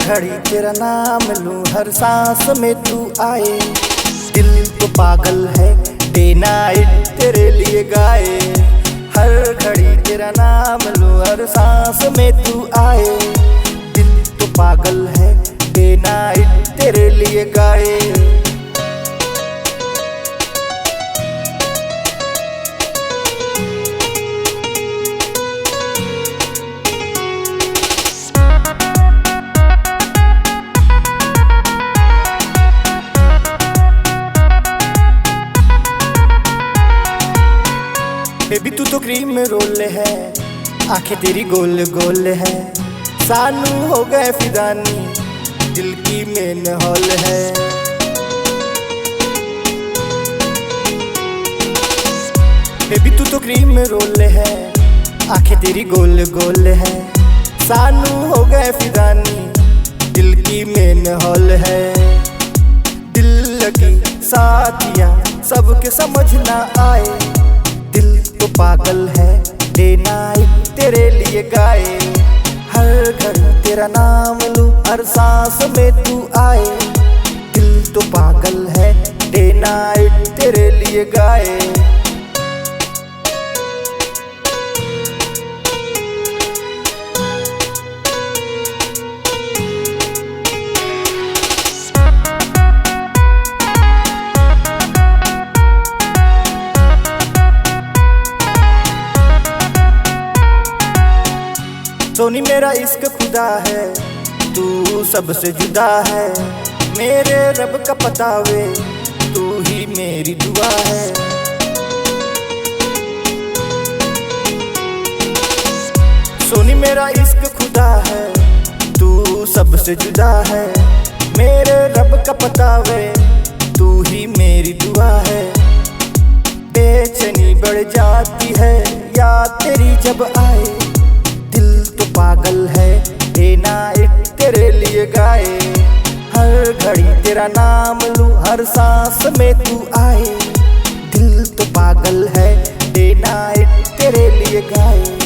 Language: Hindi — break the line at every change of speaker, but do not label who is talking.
घड़ी तेरा नाम लूं, हर सांस में तू आए। दिल तो पागल है, डे नाइट तेरे लिए गाए। हर घड़ी तेरा नाम लूं, हर सांस में तू आए। दिल तो पागल है, डे नाइट तेरे लिए गाए। बेबी तू तो क्रीम रोल है, आंखें तेरी गोल गोल है। सानू हो गए फिदानी, दिल की मेन हॉल है। बेबी तू तो क्रीम रोल है, आंखें तेरी गोल गोल है। सानू हो गए फिदानी, दिल की मेन हॉल है। दिल लगी साथिया सबके समझ ना आए। दिल तो पागल है, डे नाइट तेरे लिए गाए। हर घड़ी तेरा नाम लूं, हर सांस में तू आए। दिल तो पागल है, डे नाइट तेरे लिए गाए। सोनी मेरा इश्क खुदा है, तू सबसे जुदा है। मेरे रब का पता वे, तू ही मेरी दुआ है। सोनी मेरा इश्क खुदा है, तू सबसे जुदा है। मेरे रब का पता वे, तू ही मेरी दुआ है। बेचैनी बढ़ जाती है याद तेरी जब आए। पागल है, डे नाइट तेरे लिए गाए। हर घड़ी तेरा नाम लूं, हर सांस में तू आए। दिल तो पागल है, डे नाइट तेरे लिए गाए।